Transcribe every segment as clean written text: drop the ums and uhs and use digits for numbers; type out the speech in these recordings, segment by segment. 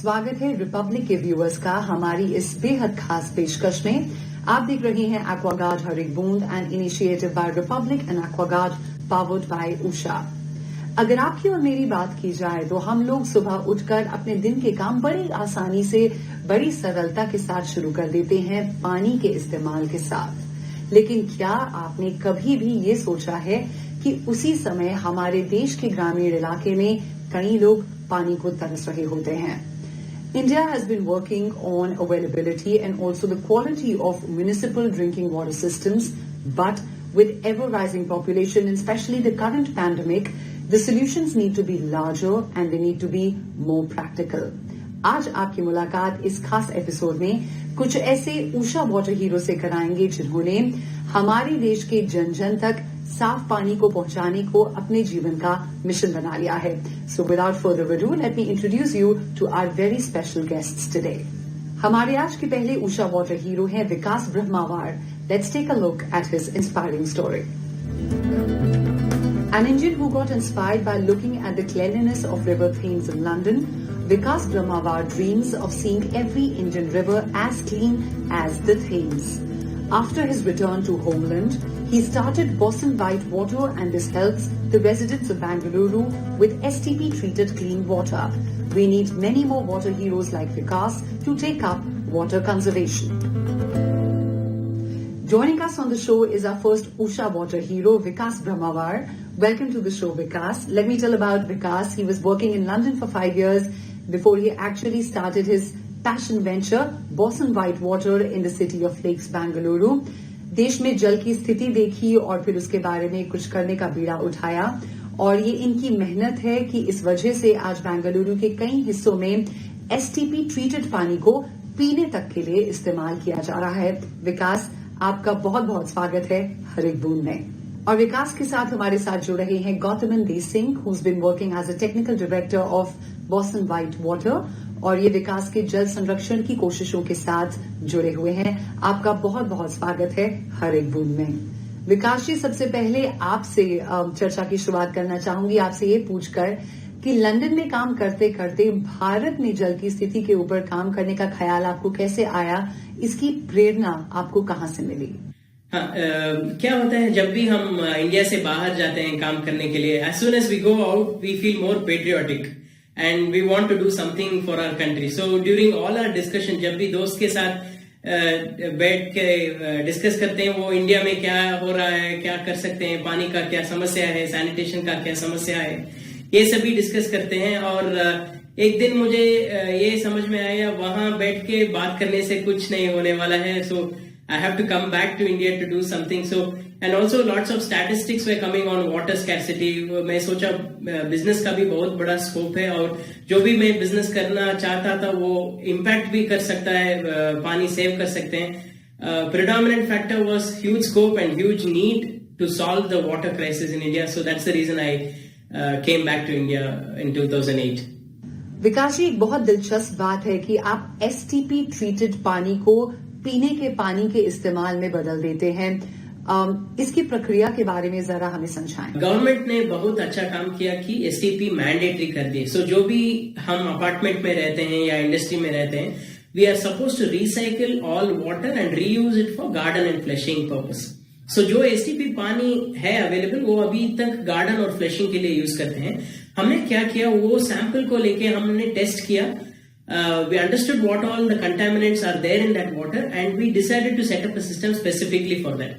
स्वागत है रिपब्लिक के व्यूअर्स का हमारी इस बेहद खास पेशकश में। आप देख रहे हैं एक्वागार्ड हर एक बूंद and initiative by Republic and Aquaguard powered by Usha. अगर आपकी और मेरी बात की जाए तो हम लोग सुबह उठकर अपने दिन के काम बड़ी आसानी से बड़ी सरलता के साथ शुरू कर देते हैं पानी के इस्तेमाल के साथ। लेकिन क्या आपने कभी भी ये सोचा है कि उसी समय हमारे देश के ग्रामीण इलाके में कई लोग पानी को तरस रहे होते हैं। India has been working on availability and also the quality of municipal drinking water systems, but with ever rising population and especially the current pandemic, the solutions need to be larger and they need to be more practical. आज आपकी मुलाकात इस खास episode में कुछ ऐसे Usha water hero से कराएंगे जिन्होंने हमारे देश के जन जन तक साफ पानी को पहुंचाने को अपने जीवन का मिशन बना लिया है। So without further ado let me introduce you to our very special guests today. हमारे आज के पहले उषा वाटर हीरो हैं Vikas Brahmavar. Let's take a look at his inspiring story. An Indian who got inspired by looking at the cleanliness of River Thames in London, Vikas Brahmavar dreams of seeing every Indian river as clean as the Thames. After his return to homeland, he started BOSON White Water and this helps the residents of Bengaluru with STP-treated clean water. We need many more water heroes like Vikas to take up water conservation. Joining us on the show is our first Usha water hero, Vikas Brahmavar. Welcome to the show, Vikas. Let me tell about Vikas. He was working in London for 5 years before he actually started his passion venture, BOSON White Water in the city of Lakes, Bengaluru. देश में जल की स्थिति देखी और फिर उसके बारे में कुछ करने का बीड़ा उठाया और ये इनकी मेहनत है कि इस वजह से आज बेंगलुरु के कई हिस्सों में एसटीपी ट्रीटेड पानी को पीने तक के लिए इस्तेमाल किया जा रहा है। विकास, आपका बहुत बहुत स्वागत है हर एक बूंद में। और विकास के साथ हमारे साथ जुड़ रहे हैं Gautaman D Singh, who has been working as a technical director of BOSON White Water और ये विकास के जल संरक्षण की कोशिशों के साथ जुड़े हुए हैं। आपका बहुत बहुत स्वागत है हर एक बूंद में। विकास जी, सबसे पहले आपसे चर्चा की शुरुआत करना चाहूंगी, आपसे ये पूछकर कि लंदन में काम करते करते भारत में जल की स्थिति के ऊपर काम करने का ख्याल आपको कैसे आया? इसकी प्रेरणा आपको कहाँ से मिली? हाँ, क्या होता है जब भी हम इंडिया से बाहर जाते हैं काम करने के लिए, as soon as we go out we feel more patriotic and we want to do something for our country. So during all our discussion, जब भी दोस्त के साथ बैठ के डिस्कस करते हैं वो इंडिया में क्या हो रहा है, क्या कर सकते हैं, पानी का क्या समस्या है, सैनिटेशन का क्या समस्या है, ये सभी डिस्कस करते हैं। और एक दिन मुझे ये समझ में आया वहां बैठ के बात करने से कुछ नहीं होने वाला है। सो I have to come back to India to do something. So, and also lots of statistics were coming on water scarcity. मैं सोचा बिजनेस का भी बहुत बड़ा स्कोप है और जो भी मैं बिजनेस करना चाहता था वो इम्पैक्ट भी कर सकता है, पानी सेव कर सकते हैं। Predominant factor was huge scope and huge need to solve the water crisis in India. So that's the reason I came back to India in 2008. विकास जी, एक बहुत दिलचस्प बात है कि आप एसटीपी ट्रीटेड पानी को पीने के पानी के इस्तेमाल में बदल देते हैं। इसकी प्रक्रिया के बारे में जरा हमें समझाएं। गवर्नमेंट ने बहुत अच्छा काम किया कि एसटीपी मैंडेटरी कर दिए। सो जो भी हम अपार्टमेंट में रहते हैं या इंडस्ट्री में रहते हैं, we are suppose to recycle all water and reuse it for garden and flushing purpose. So जो एसटीपी पानी है अवेलेबल वो अभी तक गार्डन और फ्लशिंग के लिए यूज करते हैं। हमने क्या किया, वो सैंपल को लेके हमने टेस्ट किया। We understood what all the contaminants are there in that water and we decided to set up a system specifically for that.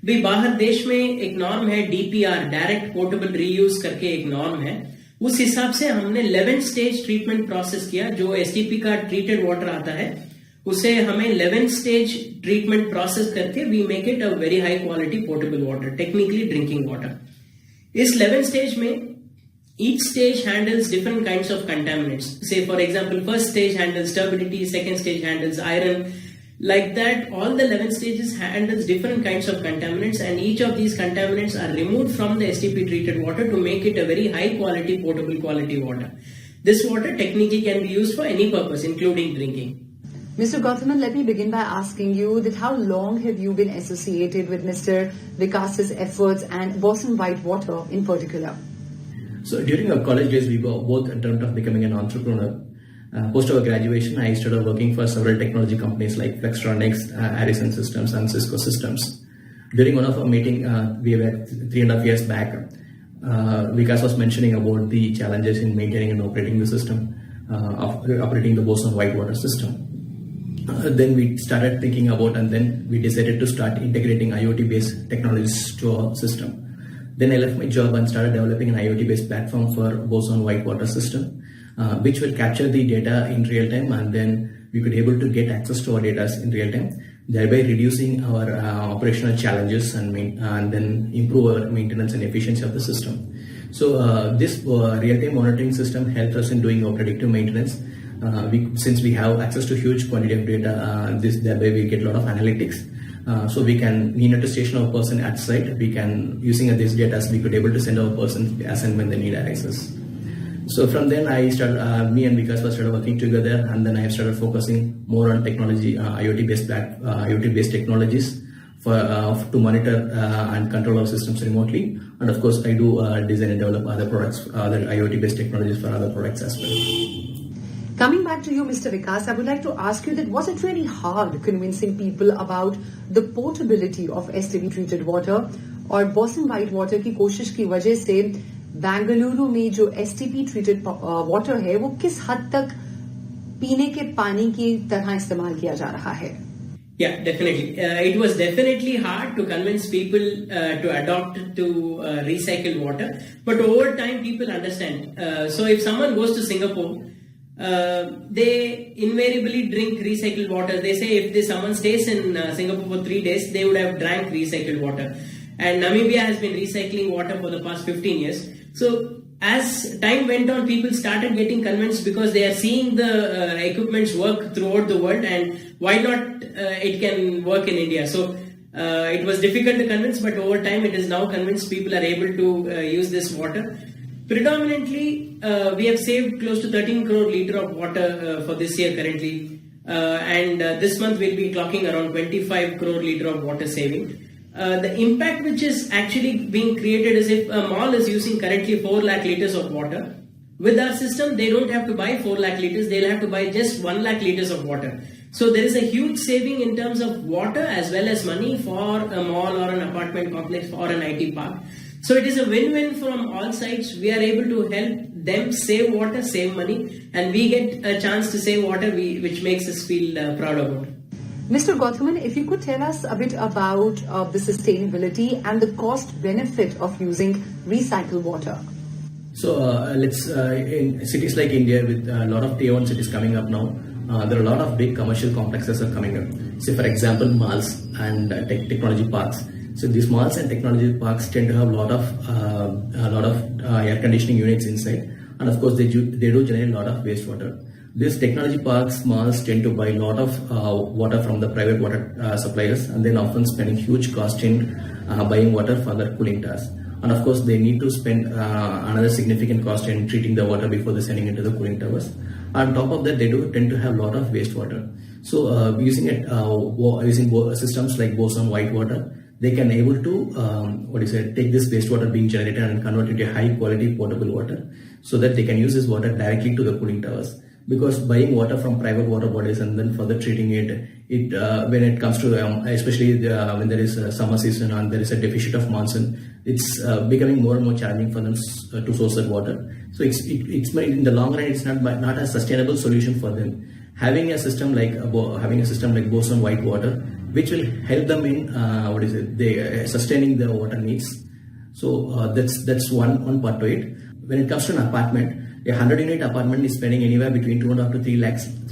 भी बाहर देश में एक नॉर्म है DPR, डायरेक्ट पोर्टेबल रीयूज करके एक नॉर्म है। उस हिसाब से हमने 11 स्टेज ट्रीटमेंट प्रोसेस किया। जो एसटीपी का ट्रीटेड वाटर आता है उसे हमें 11 स्टेज ट्रीटमेंट प्रोसेस करके we make it a very high quality portable water, technically drinking water. इस 11 स्टेज में each stage handles different kinds of contaminants. Say for example, first stage handles turbidity, second stage handles iron. Like that, all the 11 stages handles different kinds of contaminants and each of these contaminants are removed from the STP treated water to make it a very high quality, portable quality water. This water technically can be used for any purpose, including drinking. Mr. Gauthaman, let me begin by asking you that how long have you been associated with Mr. Vikas's efforts and BOSON White Water in particular? So during our college days, we were both dreamt of becoming an entrepreneur. Post our graduation, I started working for several technology companies like Flextronics, Harrison Systems, and Cisco Systems. During one of our meeting, we were 3.5 years back, Vikas was mentioning about the challenges in maintaining and operating the system, operating the BOSON White Water System. Then we started thinking about, and then we decided to start integrating IoT-based technologies to our system. Then I left my job and started developing an IoT-based platform for BOSON White Water System, which will capture the data in real time, and then we could able to get access to our data in real time, thereby reducing our operational challenges and then improve our maintenance and efficiency of the system. So this real-time monitoring system helps us in doing our predictive maintenance. Since we have access to huge quantity of data, thereby we get a lot of analytics. So we need to station our person at site. We can, using this data, we could able to send our person as and when the need arises. So from then I started, me and Vikas started working together, and then I started focusing more on technology, IoT-based technologies to monitor and control our systems remotely. And of course, I do design and develop other products, other IoT-based technologies for other products as well. Coming back to you, Mr. Vikas, I would like to ask you that was it really hard convincing people about the portability of STP treated water, और BOSON White Water की कोशिश की वजह से बेंगलुरु में जो STP treated water है वो किस हद तक पीने के पानी की तरह इस्तेमाल किया जा रहा है? Yeah, definitely. It was definitely hard to convince people to adopt to recycled water, but over time people understand. So if someone goes to Singapore, they invariably drink recycled water. They say if someone stays in Singapore for 3 days, they would have drank recycled water. And Namibia has been recycling water for the past 15 years. So as time went on, people started getting convinced because they are seeing the equipments work throughout the world, and why not it can work in India. So it was difficult to convince, but over time it is now convinced. People are able to use this water. Predominantly, we have saved close to 13 crore litre of water for this year currently. And this month we'll be clocking around 25 crore litre of water saving. The impact which is actually being created is if a mall is using currently 4 lakh litres of water. With our system, they don't have to buy 4 lakh litres, they'll have to buy just 1 lakh litres of water. So there is a huge saving in terms of water as well as money for a mall or an apartment complex or an IT park. So it is a win-win from all sides. We are able to help them save water, save money, and we get a chance to save water, which makes us feel proud about it. Mr. Gauthaman, if you could tell us a bit about the sustainability and the cost benefit of using recycled water. So let's in cities like India with a lot of tier 1 cities coming up now, there are a lot of big commercial complexes are coming up. Say for example, malls and technology parks. So these malls and technology parks tend to have a lot of air conditioning units inside, and of course they do generate a lot of wastewater. These technology parks, malls tend to buy a lot of water from the private water suppliers, and then often spending huge cost in buying water for their cooling tasks. And of course, they need to spend another significant cost in treating the water before they're sending into the cooling towers. On top of that, they do tend to have a lot of wastewater. So using systems like BOSON White Water, they can able to take this wastewater being generated and convert it into high quality potable water, so that they can use this water directly to the cooling towers. Because buying water from private water bodies and then further treating it when it comes to especially when there is a summer season and there is a deficit of monsoon, it's becoming more and more challenging for them to source that water. So it's in the long run, it's not a sustainable solution for them. Having a system like BOSON White Water, which will help them in sustaining their water needs. So that's one part to it. When it comes to an apartment, a 100-unit apartment is spending anywhere between 2.5 to 3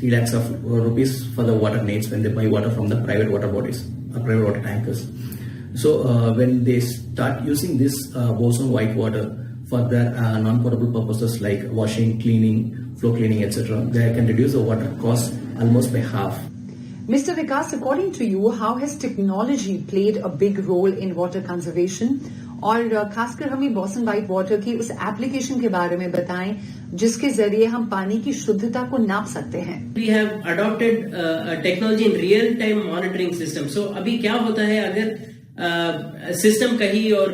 lakhs of rupees for the water needs when they buy water from the private water bodies, private water tankers. So when they start using this BOSON White Water for their non-potable purposes like washing, cleaning, floor cleaning, etc., they can reduce the water cost almost by half. Mr. Vikas, according to you, how has technology played a big role in water conservation? और खासकर हमें BOSON White Water की उस application के बारे में बताएं जिसके जरिए हम पानी की शुद्धता को नाप सकते हैं. We have adopted a technology in real time monitoring system. So अभी क्या होता है, अगर सिस्टम कहीं और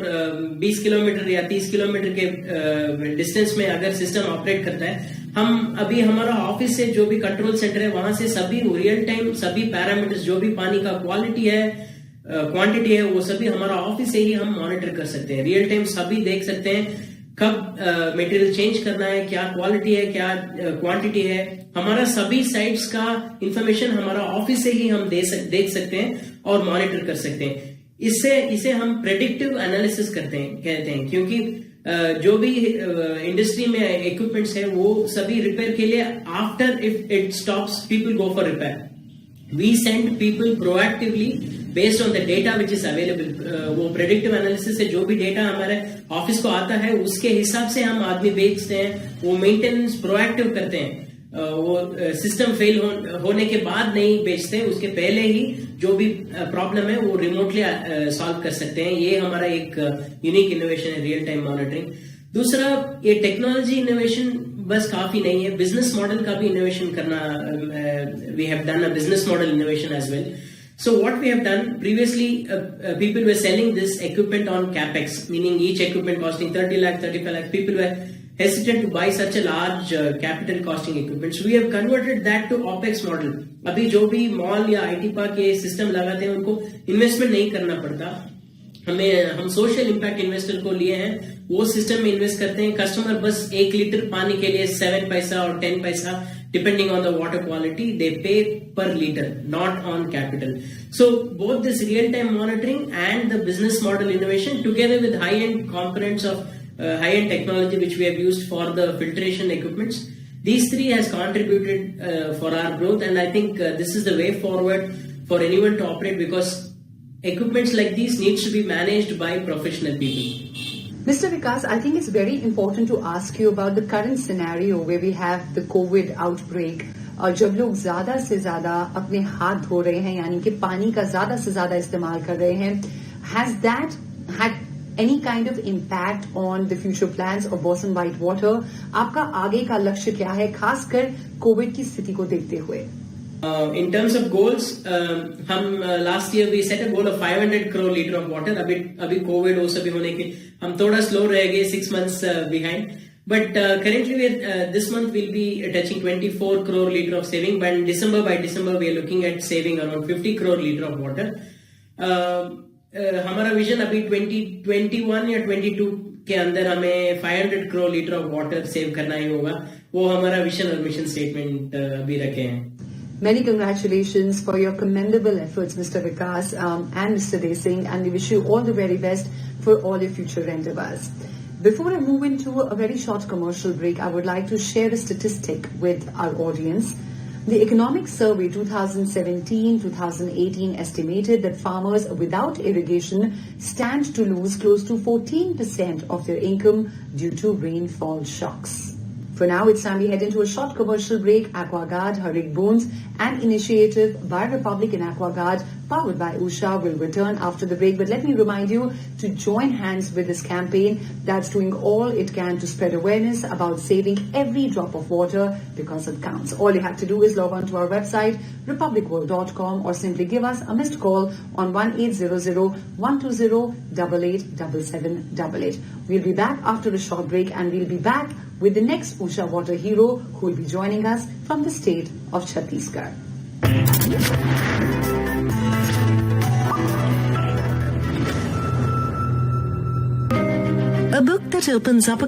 20 किलोमीटर या 30 किलोमीटर के डिस्टेंस में अगर सिस्टम ऑपरेट करता है, हम अभी हमारा ऑफिस से जो भी कंट्रोल सेंटर है वहां से सभी रियल टाइम सभी पैरामीटर्स जो भी पानी का क्वालिटी है क्वांटिटी है वो सभी हमारा ऑफिस से ही हम मॉनिटर कर सकते हैं। रियल टाइम सभी देख सकते हैं कब मटेरियल चेंज करना है, क्या क्वालिटी है, क्या क्वांटिटी है। हमारा सभी साइट्स का इंफॉर्मेशन हमारा ऑफिस से ही हम देख सकते हैं और मॉनिटर कर सकते हैं। इसे हम प्रेडिक्टिव एनालिसिस कहते हैं क्योंकि जो भी इंडस्ट्री में इक्विपमेंट्स है वो सभी रिपेयर के लिए after if it stops people go for repair, we send people proactively based on the data which is available. वो प्रेडिक्टिव एनालिसिस से जो भी डेटा हमारे ऑफिस को आता है उसके हिसाब से हम आदमी बेचते हैं। वो मेंटेनेंस प्रोएक्टिव करते हैं, वो सिस्टम फेल होने के बाद नहीं बेचते, उसके पहले ही जो भी प्रॉब्लम है वो रिमोटली सॉल्व कर सकते हैं। ये हमारा एक यूनिक इनोवेशन है, रियल टाइम मॉनिटरिंग। दूसरा, ये टेक्नोलॉजी इनोवेशन बस काफी नहीं है, बिजनेस मॉडल का भी इनोवेशन करना। We have done a business model innovation as well. So what we have done previously, people were selling this equipment on capex, meaning each equipment costing 30 lakh, 35 lakh. People were hesitant to buy such a large capital costing equipment. So we have converted that to OPEX model. अभी जो भी mall या IT park ये system लगाते हैं उनको investment नहीं करना पड़ता। हम सोशल इम्पैक्ट इन्वेस्टर को लिए हैं, वो सिस्टम में इन्वेस्ट करते हैं। कस्टमर बस 1 लीटर पानी के लिए 7 पैसा और 10 पैसा depending on the water quality, they pay per liter, not on capital. So both this real-time monitoring and the business model innovation together with high-end components of high-end technology which we have used for the filtration equipments, these three has contributed for our growth, and I think this is the way forward for anyone to operate, because equipments like these needs to be managed by professional people. Mr. Vikas, I think it's very important to ask you about the current scenario where we have the COVID outbreak. और जब लोग ज्यादा से ज्यादा अपने हाथ धो रहे हैं, यानी कि पानी का ज्यादा से ज्यादा इस्तेमाल कर रहे हैं, has that had any kind of impact on the future plans of BOSON White Water? आपका आगे का लक्ष्य क्या है, खासकर कोविड की स्थिति को देखते हुए? In terms of goals, हम last year we set a goal of 500 crore liter of water. अभी COVID वो सभी होने के हम थोड़ा slow रह गए, 6 months behind. But currently this month we'll be touching 24 crore liter of saving. By December we are looking at saving around 50 crore liter of water. हमारा विजन अभी 2021 या 22 के अंदर हमें 500 crore liter of water save करना ही होगा। वो हमारा विजन और मिशन स्टेटमेंट अभी रखे हैं। Many congratulations for your commendable efforts, Mr. Vikas and Mr. Desing, and we wish you all the very best for all your future endeavors. Before I move into a very short commercial break, I would like to share a statistic with our audience. The Economic Survey 2017-2018 estimated that farmers without irrigation stand to lose close to 14% of their income due to rainfall shocks. For now, it's time we head into a short commercial break. AquaGuard, Harik Bones, an initiative by Republic and AquaGuard, powered by Usha, will return after the break. But let me remind you to join hands with this campaign that's doing all it can to spread awareness about saving every drop of water, because it counts. All you have to do is log on to our website, republicworld.com, or simply give us a missed call on 1800-120-887788. We'll be back after a short break, and we'll be back with the next Usha water hero who will be joining us from the state of Chhattisgarh. A book that opens up a